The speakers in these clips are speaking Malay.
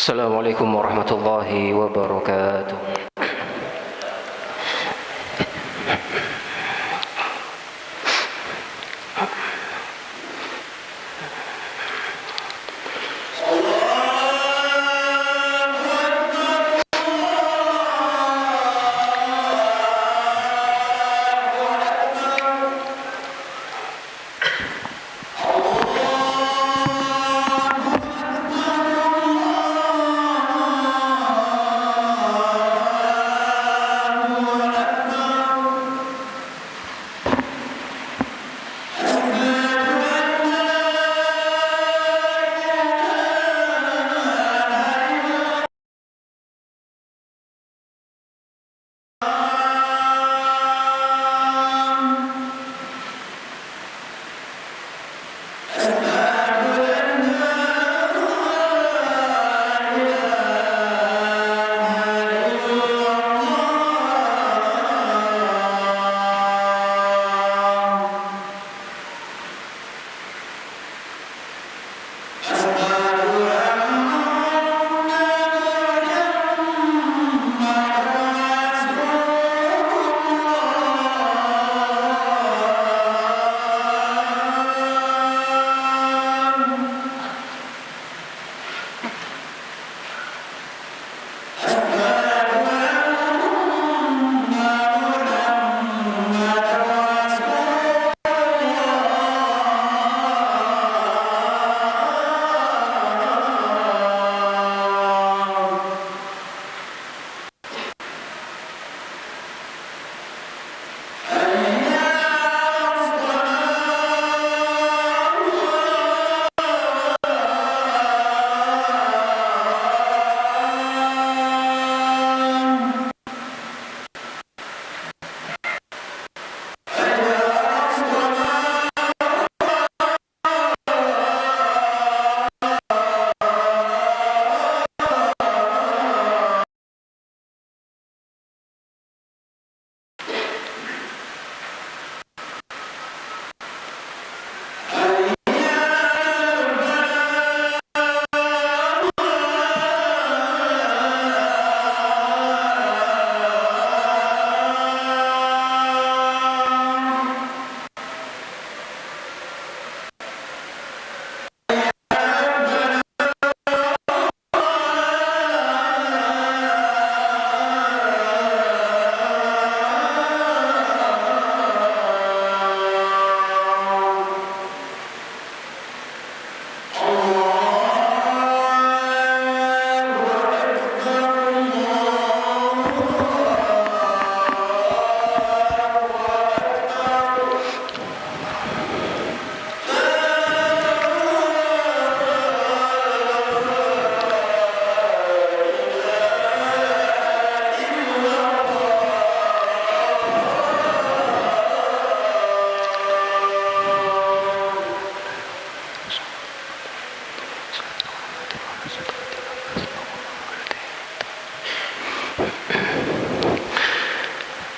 Assalamualaikum warahmatullahi wabarakatuh.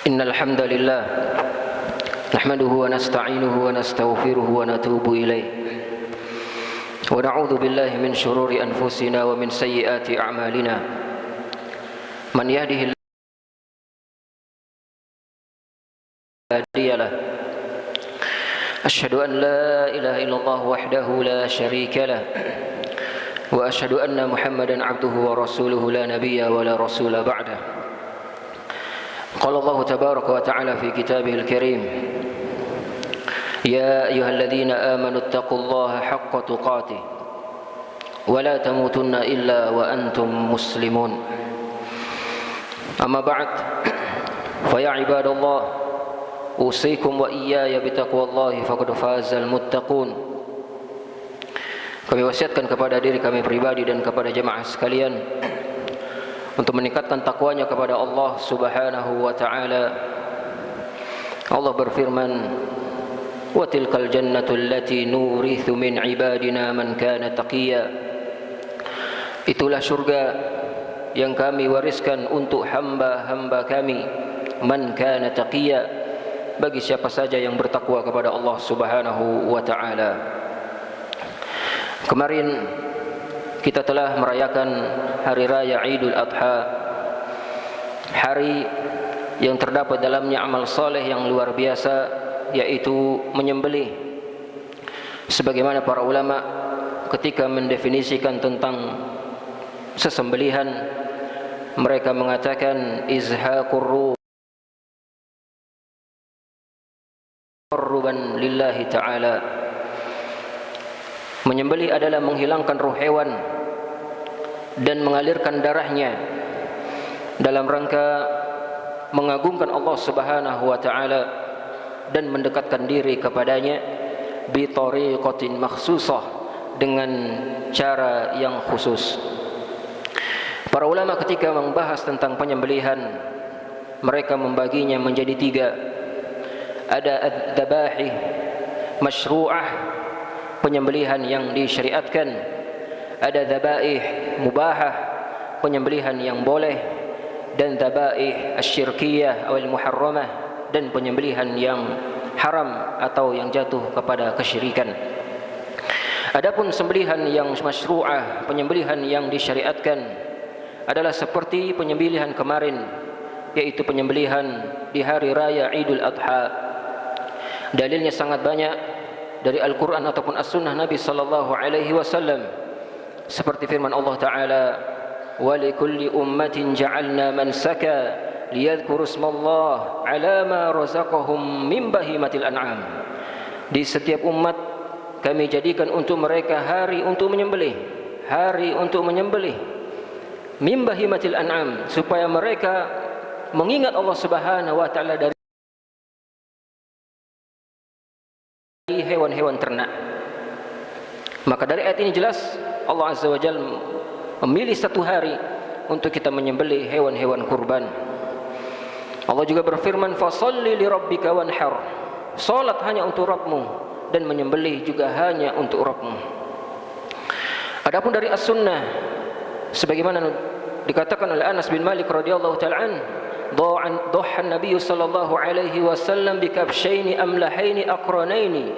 Innal hamdalillah nahmaduhu wa nasta'inuhu wa nastaghfiruhu wa natubu ilaih wa na'udzu billahi min shururi anfusina wa min sayyiati a'malina man yahdihillahu fala mudilla lahu asyhadu an la ilaha illallah wahdahu la syarika lah wa asyhadu anna muhammadan 'abduhu wa rasuluhu la nabiyya wa la rasula ba'dah. Qala Allah tabaraka wa ta'ala fi kitabihil karim ya ayyuhalladzina amanu taqullaha haqqa tuqatih wa la tamutunna illa wa antum muslimun. Amma ba'd, fa ya ibadallah usikum wa iyaya bitaqwallahi faqad fazal muttaqun. Kami wasiatkan kepada diri kami pribadi dan kepada jemaah sekalian untuk meningkatkan takwanya kepada Allah Subhanahu wa ta'ala. Allah berfirman, wa tilkal jannatu allati nurithu min ibadina man kana taqiyya. Itulah surga yang kami wariskan untuk hamba-hamba kami, man kana taqiyya, bagi siapa saja yang bertakwa kepada Allah Subhanahu wa ta'ala. Kemarin kita telah merayakan hari raya Idul Adha, hari yang terdapat dalamnya amal soleh yang luar biasa, yaitu menyembelih. Sebagaimana para ulama ketika mendefinisikan tentang sesembelihan, mereka mengatakan izhaqur ruban lillahi ta'ala. Menyembelih adalah menghilangkan ruh hewan dan mengalirkan darahnya dalam rangka mengagungkan Allah Subhanahu wa taala dan mendekatkan diri kepadanya bi tariqatin makhsusah, dengan cara yang khusus. Para ulama ketika membahas tentang penyembelihan, mereka membaginya menjadi tiga. Ada ad-dabahih masyru'ah, penyembelihan yang disyariatkan. Ada dhabaih mubahah, penyembelihan yang boleh. Dan dhabaih asyirkiyah atau muharramah, dan penyembelihan yang haram atau yang jatuh kepada kesyirikan. Adapun sembelihan yang masyru'ah, penyembelihan yang disyariatkan, adalah seperti penyembelihan kemarin, yaitu penyembelihan di hari raya Idul Adha. Dalilnya sangat banyak dari Al-Quran ataupun As-Sunnah Nabi sallallahu alaihi wasallam, seperti firman Allah Ta'ala, wa likulli ummatin ja'alna mansaka liyadhkuru ismallah ala ma razaqahum min bahimatil an'am. Di setiap umat kami jadikan untuk mereka hari untuk menyembelih, hari untuk menyembelih min bahimatil an'am, supaya mereka mengingat Allah Subhanahu wa taala dari hewan-hewan ternak. Maka dari ayat ini jelas Allah Azza wa Jalla memilih satu hari untuk kita menyembelih hewan-hewan kurban. Allah juga berfirman, fasalli li rabbika wanhar, salat hanya untuk Rabbmu dan menyembelih juga hanya untuk Rabbmu. Adapun dari As-Sunnah, sebagaimana dikatakan oleh Anas bin Malik radhiyallahu ta'ala an, dhaha an-nabiy sallallahu alaihi wasallam bikabshaini amlahaini aqranaini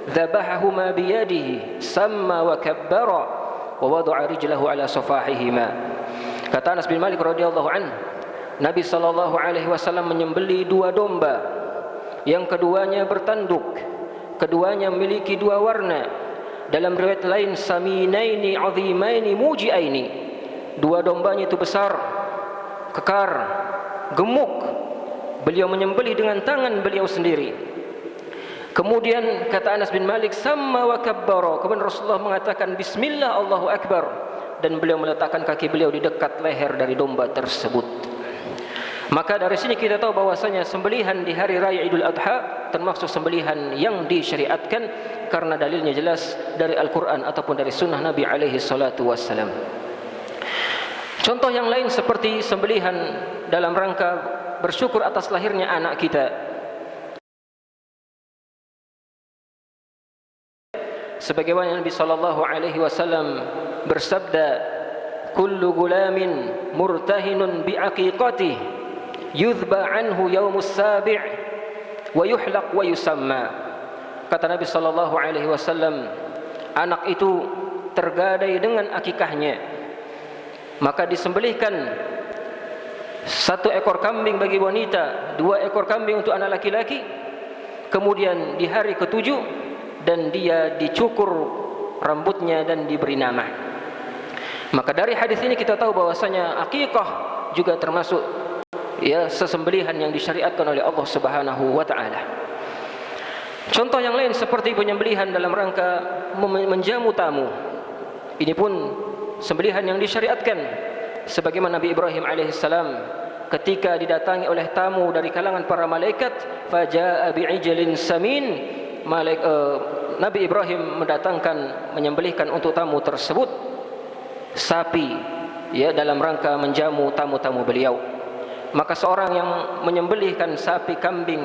dhabahahuma biyadihi samma wa kabbara wa wada'a rijlahu ala safahihima. Kata Anas bin Malik radhiyallahu an, Nabi sallallahu alaihi wasallam menyembelih dua domba yang keduanya bertanduk, keduanya memiliki dua warna. Dalam riwayat lain, saminaini azimaini mujiaini, dua dombanya itu besar, kekar, gemuk. Beliau menyembelih dengan tangan beliau sendiri. Kemudian kata Anas bin Malik, sama wa kabbara, kemudian Rasulullah mengatakan bismillah Allahu akbar, dan beliau meletakkan kaki beliau di dekat leher dari domba tersebut. Maka dari sini kita tahu bahwasanya sembelihan di hari raya Idul Adha termasuk sembelihan yang disyariatkan, karena dalilnya jelas dari Al-Quran ataupun dari sunnah Nabi alaihi salatu wassalam. Contoh yang lain seperti sembelihan dalam rangka bersyukur atas lahirnya anak kita. Sebagaimana Nabi sallallahu alaihi wasallam bersabda, kullu gulamin murtahinun biaqiqatih yudhba anhu yaumus sabi' wa yuhlaq wa yusamma. Kata Nabi sallallahu alaihi wasallam, anak itu tergadai dengan akikahnya, maka disembelihkan satu ekor kambing bagi wanita, dua ekor kambing untuk anak laki-laki. Kemudian di hari ketujuh dan dia dicukur rambutnya dan diberi nama. Maka dari hadis ini kita tahu bahwasanya akikah juga termasuk sesembelihan yang disyariatkan oleh Allah Subhanahu wa taala. Contoh yang lain seperti penyembelihan dalam rangka menjamu tamu. Ini pun sembelihan yang disyariatkan, sebagaimana Nabi Ibrahim alaihissalam ketika didatangi oleh tamu dari kalangan para malaikat, faja'a bi'ijlin samin, Nabi Ibrahim mendatangkan, menyembelihkan untuk tamu tersebut sapi, dalam rangka menjamu tamu-tamu beliau. Maka seorang yang menyembelihkan sapi kambing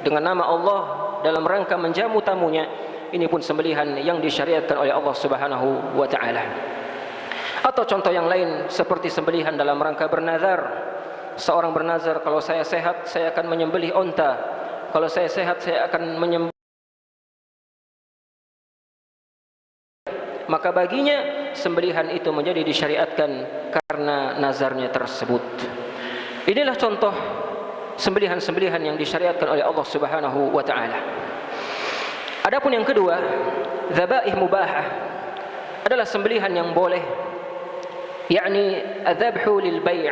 dengan nama Allah dalam rangka menjamu tamunya, ini pun sembelihan yang disyariatkan oleh Allah Subhanahu wa taala. Atau contoh yang lain seperti sembelihan dalam rangka bernazar. Seorang bernazar, kalau saya sehat saya akan menyembelih unta, kalau saya sehat saya akan menyembelih. Maka baginya sembelihan itu menjadi disyariatkan karena nazarnya tersebut. Inilah contoh sembelihan-sembelihan yang disyariatkan oleh Allah Subhanahu wa taala. Adapun yang kedua, dzabaih mubahah, adalah sembelihan yang boleh, yakni adzabhu lil bai',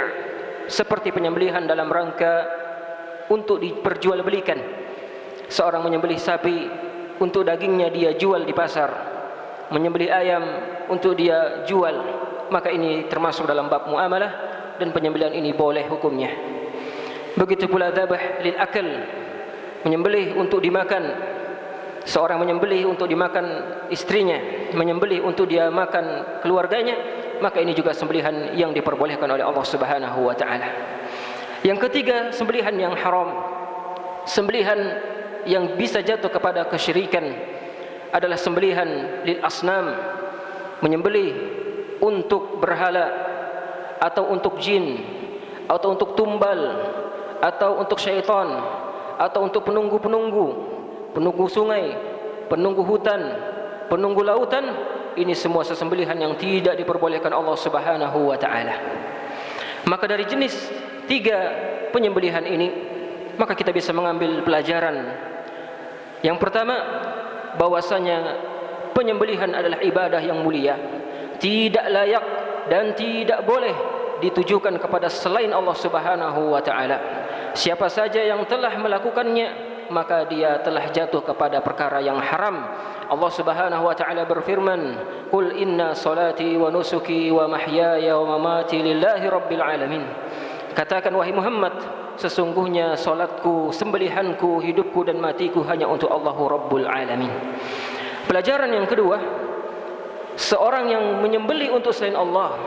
seperti penyembelihan dalam rangka untuk diperjualbelikan. Seorang menyembelih sapi untuk dagingnya dia jual di pasar, menyembelih ayam untuk dia jual, maka ini termasuk dalam bab muamalah dan penyembelihan ini boleh hukumnya. Begitu pula dzabah lil akal, menyembelih untuk dimakan. Seorang menyembelih untuk dimakan istrinya, menyembelih untuk dia makan keluarganya, maka ini juga sembelihan yang diperbolehkan oleh Allah Subhanahu wa taala. Yang ketiga, sembelihan yang haram, sembelihan yang bisa jatuh kepada kesyirikan, adalah sembelihan lil asnam, menyembelih untuk berhala atau untuk jin atau untuk tumbal atau untuk syaitan atau untuk penunggu sungai, penunggu hutan, penunggu lautan. Ini semua sesembelihan yang tidak diperbolehkan Allah Subhanahu wa taala. Maka dari jenis tiga penyembelihan ini, maka kita bisa mengambil pelajaran. Yang pertama, bahwasanya penyembelihan adalah ibadah yang mulia, tidak layak dan tidak boleh ditujukan kepada selain Allah Subhanahu wa taala. Siapa saja yang telah melakukannya, maka dia telah jatuh kepada perkara yang haram. Allah Subhanahu wa taala berfirman, "Qul inna salati wa nusuki wa mahyaya wa mamati lillahi rabbil alamin." Katakan wahai Muhammad, sesungguhnya salatku, sembelihanku, hidupku dan matiku hanya untuk Allahu Rabbul Alamin. Pelajaran yang kedua, seorang yang menyembelih untuk selain Allah,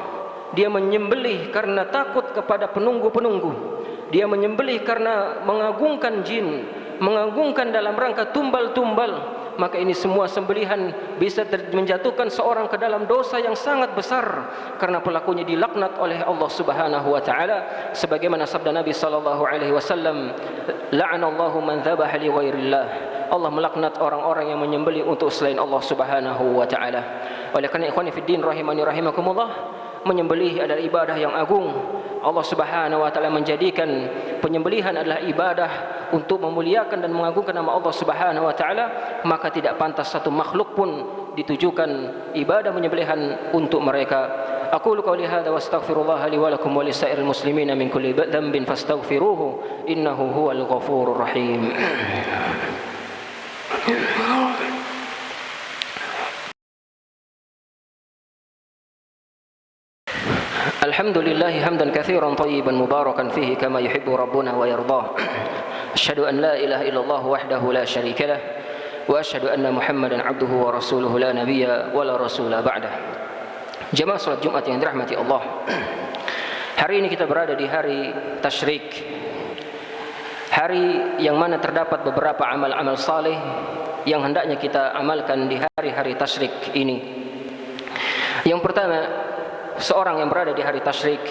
dia menyembelih karena takut kepada penunggu-penunggu. Dia menyembelih karena mengagungkan jin, mengagungkan dalam rangka tumbal-tumbal, maka ini semua sembelihan bisa menjatuhkan seorang ke dalam dosa yang sangat besar, karena pelakunya dilaknat oleh Allah Subhanahu wa taala, sebagaimana sabda Nabi sallallahu alaihi wasallam, la'anallahu man dzabaha li ghairillah. Allah melaknat orang-orang yang menyembelih untuk selain Allah Subhanahu wa taala. Oleh karena ikhwani fid din rahimani rahimakumullah, menyembelih adalah ibadah yang agung. Allah Subhanahu wa taala menjadikan penyembelihan adalah ibadah untuk memuliakan dan mengagungkan nama Allah Subhanahu wa taala, maka tidak pantas satu makhluk pun ditujukan ibadah menyembelihan untuk mereka. Aqulu qouli hadza wa astaghfirullah li wa lakum wa lisairil muslimina min kulli dhanbin fastaghfiruhu innahu huwal ghafurur rahim. Alhamdulillah hamdan katsiran thayyiban mubarakan fihi kama yuhibbu rabbuna wa yardah. Asyhadu an la ilaha illallah wahdahu la syarika lah wa asyhadu anna Muhammadan abduhu wa rasuluhu la nabiyya wa la rasula ba'dah. Jemaah salat Jumat yang dirahmati Allah. Hari ini kita berada di hari Tasyrik. Hari yang mana terdapat beberapa amal-amal saleh yang hendaknya kita amalkan di hari-hari Tasyrik ini. Yang pertama, seorang yang berada di hari Tasyrik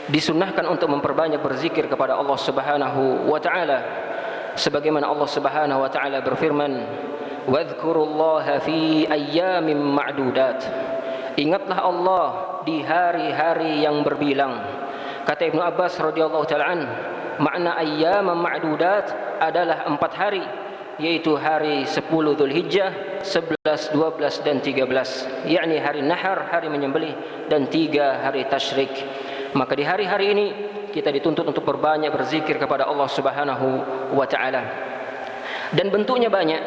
disunnahkan untuk memperbanyak berzikir kepada Allah Subhanahu wa taala, sebagaimana Allah Subhanahu wa taala berfirman, "Wadhkurullaha fi ayyamin ma'dudat." Ingatlah Allah di hari-hari yang berbilang. Kata Ibnu Abbas radhiyallahu taala an, makna ayyaman ma'dudat adalah 4 hari, yaitu hari 10 Dzulhijjah, 11, 12 dan 13, yakni hari Nahar, hari menyembelih, dan 3 hari Tasyrik. Maka di hari-hari ini kita dituntut untuk berbanyak berzikir kepada Allah Subhanahu wa taala. Dan bentuknya banyak.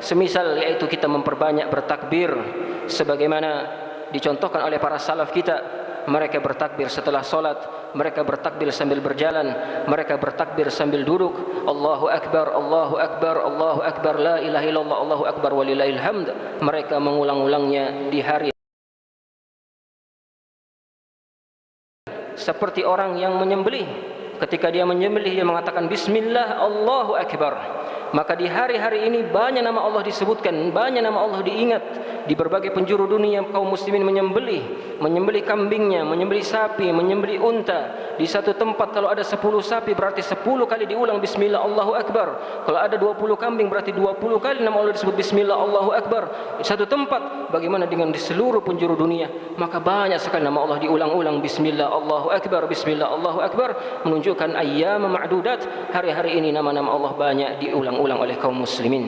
Semisal yaitu kita memperbanyak bertakbir, sebagaimana dicontohkan oleh para salaf kita. Mereka bertakbir setelah solat, mereka bertakbir sambil berjalan, mereka bertakbir sambil duduk. Allahu Akbar, Allahu Akbar, Allahu Akbar, la ilaha illallah, Allahu Akbar walillahil hamd. Mereka mengulang-ulangnya di hari seperti orang yang menyembelih. ketika dia menyembelih dia mengatakan bismillah Allahu akbar. Maka di hari-hari ini banyak nama Allah disebutkan, banyak nama Allah diingat. Di berbagai penjuru dunia kaum muslimin menyembelih kambingnya, menyembelih sapi, menyembelih unta. Di satu tempat kalau ada 10 sapi berarti 10 kali diulang bismillah Allahu akbar. Kalau ada 20 kambing berarti 20 kali nama Allah disebut bismillah Allahu akbar. Di satu tempat, bagaimana dengan di seluruh penjuru dunia? Maka banyak sekali nama Allah diulang-ulang, bismillah Allahu akbar, bismillah Allahu akbar, menunjukkan ayyam ma'dudat, hari-hari ini nama-nama Allah banyak diulang-ulang oleh kaum muslimin.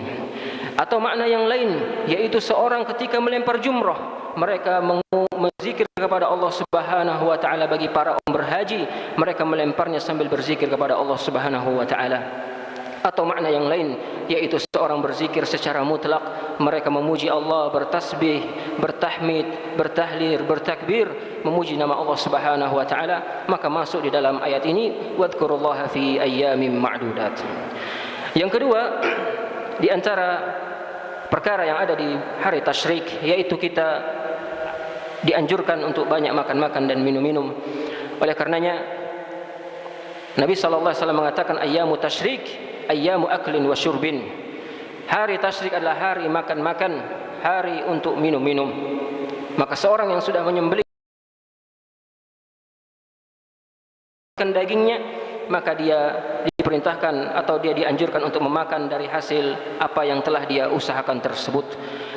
Atau makna yang lain, yaitu seorang ketika melempar jumrah, mereka berzikir kepada Allah Subhanahu wa taala. Bagi para orang berhaji, mereka melemparnya sambil berzikir kepada Allah Subhanahu wa taala. Atau makna yang lain, yaitu seorang berzikir secara mutlak, mereka memuji Allah, bertasbih, bertahmid, bertahlir, bertakbir, memuji nama Allah Subhanahu wa taala, maka masuk di dalam ayat ini wadhkurullaha fi ayyamin ma'dudat. Yang kedua, di antara perkara yang ada di hari tasyrik, yaitu kita dianjurkan untuk banyak makan-makan dan minum-minum. Oleh karenanya Nabi sallallahu alaihi wasallam mengatakan ayyamu tasyrik ayyamu aklin wa syurbin. Hari tasyrik adalah hari makan-makan, hari untuk minum-minum. Maka seorang yang sudah menyembelih dagingnya, maka dia diperintahkan atau dia dianjurkan untuk memakan dari hasil apa yang telah dia usahakan tersebut.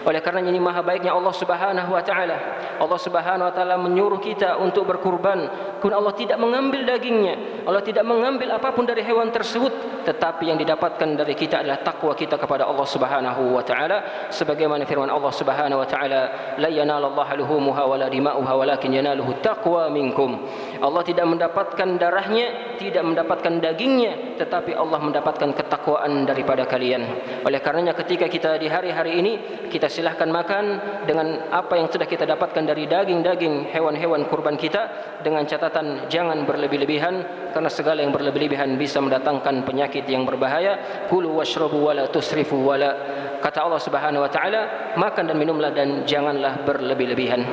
Oleh karena ini maha baiknya Allah Subhanahu wa taala. Allah Subhanahu wa taala menyuruh kita untuk berkurban. Kemudian Allah tidak mengambil dagingnya, Allah tidak mengambil apapun dari hewan tersebut, tetapi yang didapatkan dari kita adalah takwa kita kepada Allah Subhanahu wa taala, sebagaimana firman Allah Subhanahu wa taala, la yanalallaha luhumuha wala dima'uha walakin yanaluhu taqwa minkum. Allah tidak mendapatkan darahnya, tidak mendapatkan dagingnya, tetapi Allah mendapatkan ketakwaan daripada kalian. Oleh karenanya ketika kita di hari-hari ini, kita silahkan makan dengan apa yang sudah kita dapatkan dari daging-daging hewan-hewan kurban kita, dengan catatan jangan berlebih-lebihan, karena segala yang berlebih-lebihan bisa mendatangkan penyakit yang berbahaya. Kulu washrabu wala tusrifu wala, kata Allah Subhanahu wa taala, makan dan minumlah dan janganlah berlebih-lebihan.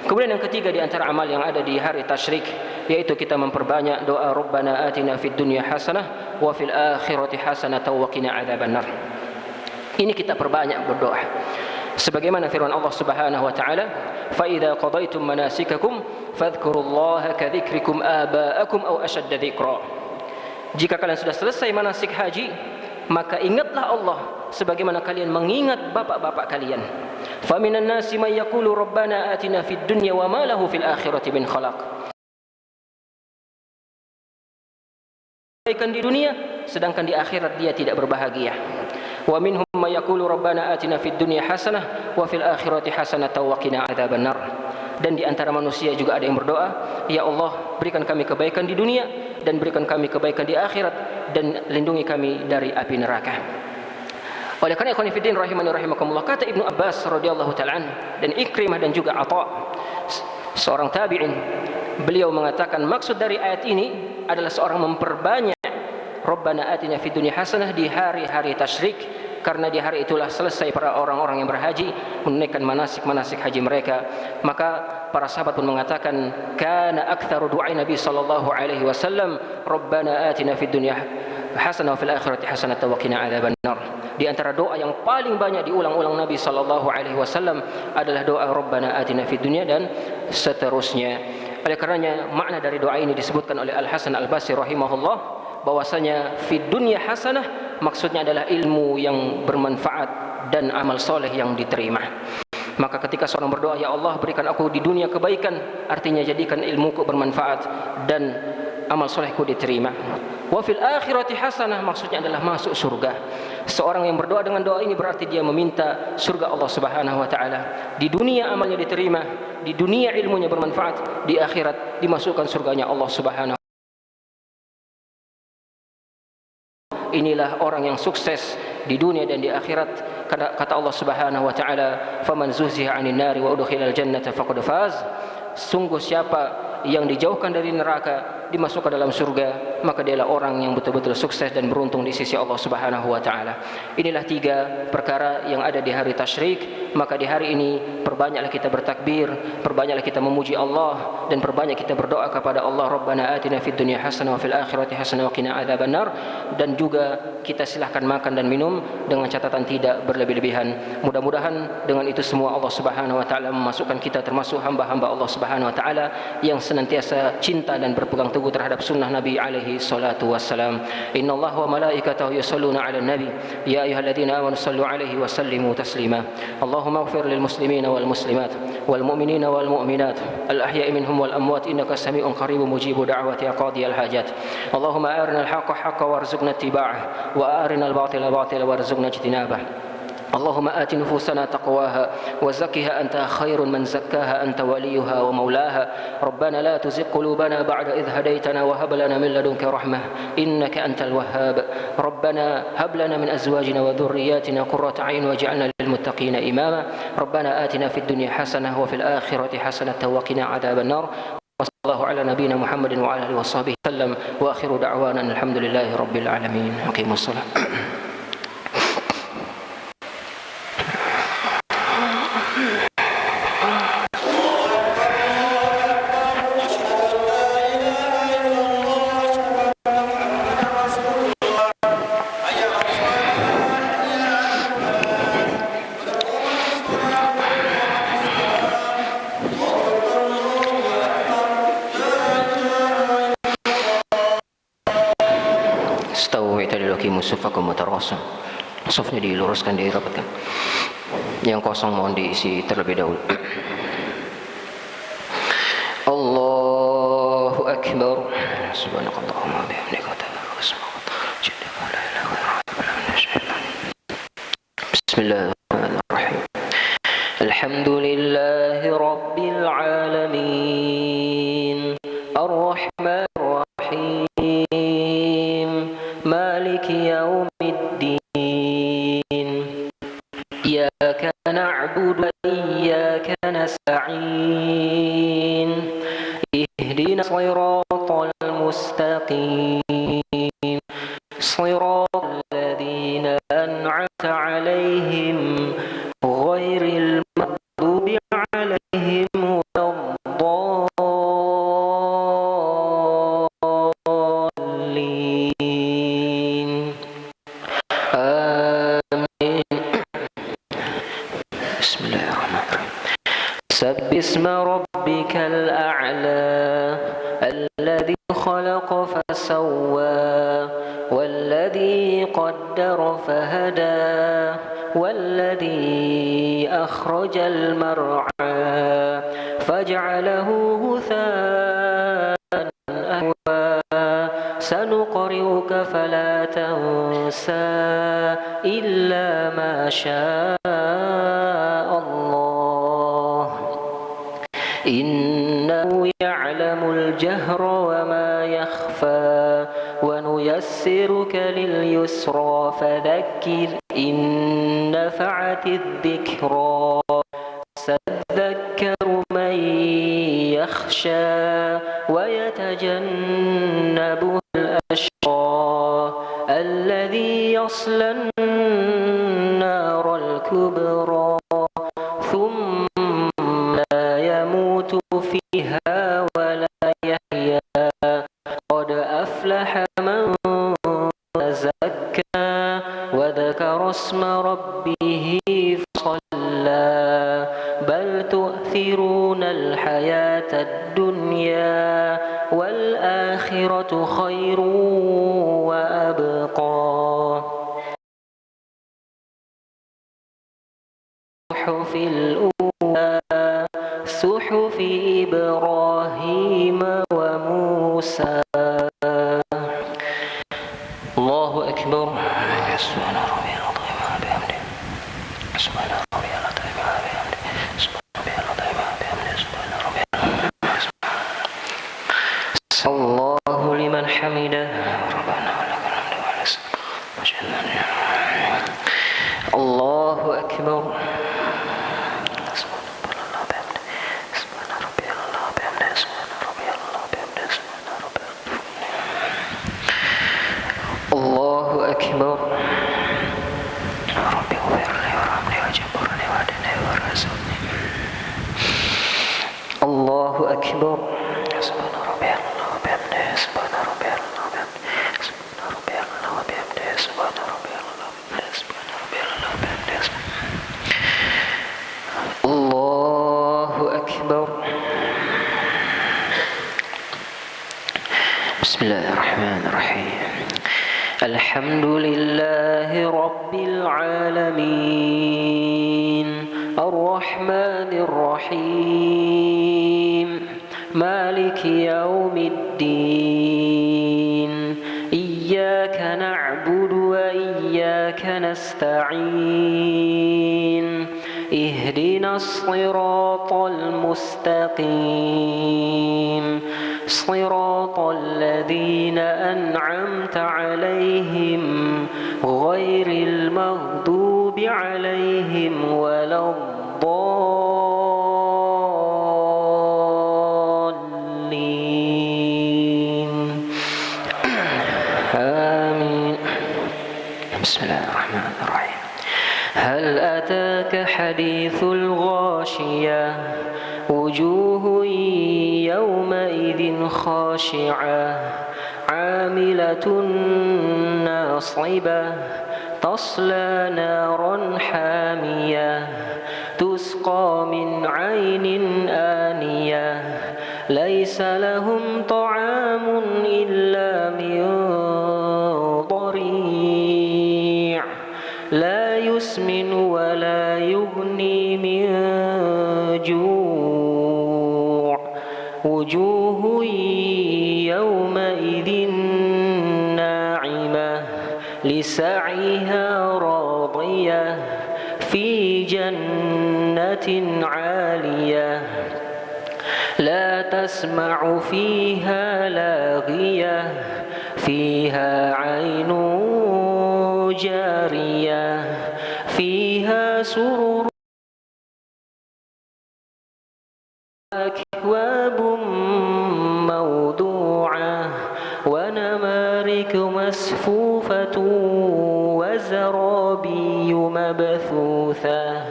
Kemudian yang ketiga di antara amal yang ada di hari tasyrik, yaitu kita memperbanyak doa Rabbana atina fid dunya hasanah wa fil akhirati hasanah wa qina adzabannar. Ini kita perbanyak berdoa. Sebagaimana firman Allah Subhanahu wa taala, fa idza qadaytum manasikakum fadhkurullaha kadzikrikum aba'akum aw ashadda dzikra. Jika kalian sudah selesai manasik haji, maka ingatlah Allah sebagaimana kalian mengingat bapak-bapak kalian. Fa minan nasi may yaqulu rabbana atina fid dunya wa ma lahu fil akhirati min khalaq. Kebaikan di dunia, sedangkan di akhirat dia tidak berbahagia. Wa minhum may yaqulu rabbana atina fid dunya hasanah wa fil akhirati hasanah wa qina adzabannar. Dan di antara manusia juga ada yang berdoa, ya Allah, berikan kami kebaikan di dunia dan berikan kami kebaikan di akhirat, dan lindungi kami dari api neraka. Oleh karena ikhwan fillah rahimani rahimakumullah, kata Ibnu Abbas radhiyallahu ta'ala dan Ikrimah dan juga Atha, seorang tabi'in, beliau mengatakan maksud dari ayat ini adalah seorang memperbanyak Rabbana atina fid dunya hasanah di hari-hari tasyrik, karena di hari itulah selesai para orang-orang yang berhaji menunaikan manasik-manasik haji mereka. Maka para sahabat pun mengatakan, kana aktsaru du'a Nabi sallallahu alaihi wasallam Rabbana atina fid dunya hasanah wa fil akhirati hasanah wa qina adzabannar. Di antara doa yang paling banyak diulang-ulang Nabi sallallahu alaihi wasallam adalah doa Rabbana atina fid dunya dan seterusnya. Oleh karenanya makna dari doa ini disebutkan oleh Al-Hasan Al-Basri rahimahullah, bahwasanya fid dunya hasanah maksudnya adalah ilmu yang bermanfaat dan amal soleh yang diterima. Maka ketika seorang berdoa, ya Allah berikan aku di dunia kebaikan, artinya jadikan ilmuku bermanfaat dan amal solehku diterima. Wa fil akhirati hasanah maksudnya adalah masuk surga. Seorang yang berdoa dengan doa ini berarti dia meminta surga Allah Subhanahu wa taala. Di dunia amalnya diterima, di dunia ilmunya bermanfaat, di akhirat dimasukkan surganya Allah Subhanahu. Inilah orang yang sukses di dunia dan di akhirat. Kata Allah Subhanahu wa taala, faman zuhziha 'anil nari wa udkhilal jannata faqad faz. Sungguh siapa yang dijauhkan dari neraka dimasukkan dalam surga, maka dialah orang yang betul-betul sukses dan beruntung di sisi Allah Subhanahu wa taala. Inilah 3 perkara yang ada di hari tasyrik. Maka di hari ini perbanyaklah kita bertakbir, perbanyaklah kita memuji Allah, dan perbanyak kita berdoa kepada Allah, Rabbana atina fid dunya hasanah wa fil akhirati hasanah wa qina adzabannar. Dan juga kita silahkan makan dan minum dengan catatan tidak berlebih-lebihan. Mudah-mudahan dengan itu semua Allah Subhanahu wa taala memasukkan kita termasuk hamba-hamba Allah Subhanahu wa taala yang senantiasa cinta dan berpegang teguh terhadap sunnah Nabi alaihi salatu wassalam. Innallaha wa malaikatahu yusholluna 'alan nabi ya ayyuhalladzina amanu shallu 'alaihi wa sallimu taslima. Allahumma ighfir lil muslimina wal muslimat wal mu'minina wal mu'minat al ahya'i minhum wal amwat innaka samii'un qaribun mujibu da'wati qadiyal hajat. Allahumma arina al haqqa haqqan warzuqna ittiba'ah wa arina al batila batila warzuqna ijtinabah. اللهم آت نفوسنا تقواها وزكها أنت خير من زكاها أنت وليها ومولاها. ربنا لا تزغ قلوبنا بعد إذ هديتنا وهب لنا من لدنك رحمة إنك أنت الوهاب. ربنا هب لنا من أزواجنا وذرياتنا قرة أعين واجعلنا للمتقين إماما. ربنا آتنا في الدنيا حسنة وفي الآخرة حسنة وقنا عذاب النار. وصلى الله على نبينا محمد وعلى آله وصحبه وسلم وآخر دعوانا الحمد لله رب العالمين. أقيموا الصلاة. Sufakum mutarasam. Sufnya diluruskan, dirapatkan. Yang kosong mohon diisi terlebih dahulu. Allahu akbar. Subhanakallahumma bihamdika tabaraka ismuka jalla la ilaha illa anta. Bismillahirrahmanirrahim. Alhamdulillahi rabbil alamin. Ar-Rahman ar-Rahim. مالك يوم الدين إياك نعبد وإياك نستعين اهدنا الصراط المستقيم صراط الذين أنعمت عليهم غير المغضوب عليهم ولا سبح اسم ربك الأعلى الذي خلق فسوى والذي قدر فهدى والذي أخرج المرعى فجعله غثاء أحوى سنقرئك فلا تنسى إلا ما شاء الله إنه يعلم الجهر وما يخفى ونيسرك لليسرى فذكر إن نفعت الذكرى سيذكر من يخشى ويتجنبها الأشقى الذي يصلى النار الكبرى ثم لا يموت فيها ولا يحيا قد أفلح من تزكى وذكر اسم ربه فصلى بل تؤثرون الحياة الدنيا والآخرة خير وأبقى صحف الأولى صحف إبراهيم وموسى. الله أكبر. سبحان ربي العظيم وبحمده سبحان ربي العظيم وبحمده سبحان ربي العظيم وبحمده سبحان ربي الله لمن حمده ربنا ولك الحمد الله أكبر. أكبر رب اغفر لي وارحمني واجبرني واهدني وارزقني الله أكبر سبحان ربي الله وبحمده سبحان ربي الله وبحمده سبحان ربي الله وبحمده سبحان ربي الله وبحمده سبحان ربي الله وبحمده الله أكبر. بسم الله الرحمن الرحيم. الحمد لله رب العالمين الرحمن الرحيم مالك يوم الدين إياك نعبد وإياك نستعين اهدنا الصراط المستقيم صراط الذين أنعمت عليهم غير المغضوب عليهم ولا الضالين آمين. بسم الله الرحمن الرحيم. هل أتاك حديث الغاشية وجوه يومئذ خاشعة عاملة ناصبة تصلى نارا حامية تسقى من عين آنية ليس لهم طعام إلا من ضريع لا يسمن ولا يغني من جوع وجوه يومئذ ناعمة لسعيها راضية في جنة عالية لا تسمع فيها لاغية فيها عين جارية فيها سرر أكواب موضوعة ونمارك مصفوفة وزرابي مبثوثة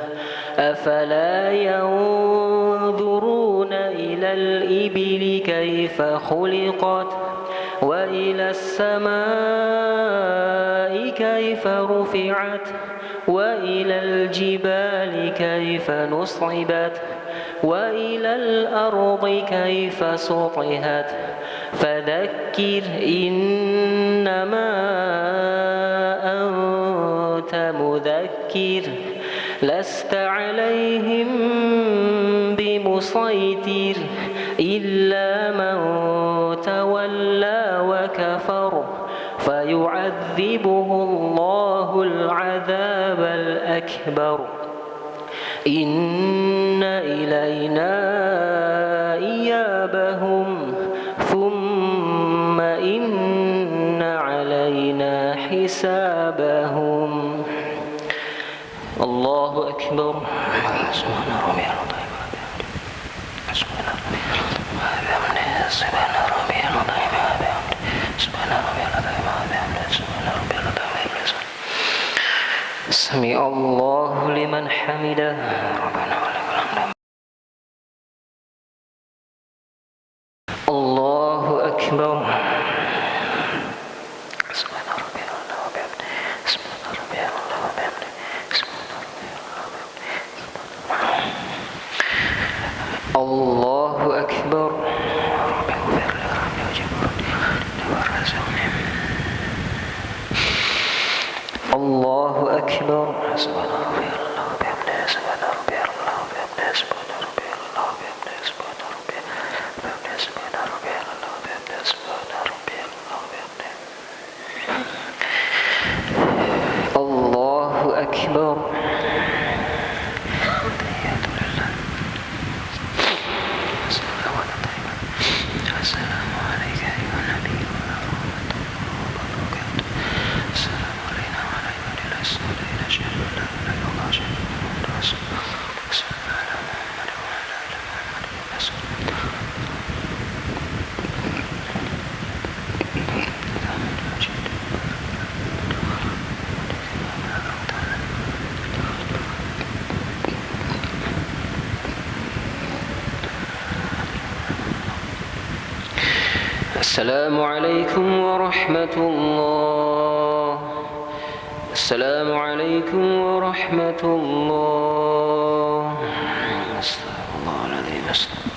أفلا ينظرون إلى الإبل كيف خلقت وإلى السماء كيف رفعت وإلى الجبال كيف نصبت وإلى الأرض كيف سطحت فذكر إنما أنت مذكر لست عليهم بمسيطر إلا من تولى وكفر فيعذبه الله العذاب الأكبر إن إلينا إيابهم ثم إن علينا حسابهم. الله أكبر. سبحان ربي العظيم سبحان ربي العظيم سبحان ربي العظيم سبحان ربي العظيم سبحان ربي العظيم. سمع الله لمن حمده ربنا ولك الحمد. الله أكبر. سبحان ربي الله وبحمده سبحان ربي الله وبحمده سبحان ربي الله وبحمده. الله أكبر. ربي اغفر لي وارحمني واجبرني وارزقني. الله أكبر. سبحان ربي الله وبحمده سبحان ربي الله وبحمده سبحان ربي الله وبحمده سبحان ربي وبحمده سبحان ربي الله وبحمده سبحان ربي الله وبحمده. الله أكبر. تحيات لله. السلام عليك أيها النبي ورحمة الله وبركاته. السلام علينا وعلى عباد الله الصالحين أشهد أن لا إله إلا الله أشهد أن محمدا رسول الله. السلام على محمد وعلى آل محمد وسلم. السلام عليكم ورحمة الله. السلام عليكم ورحمة الله. أستغفر الله العظيم.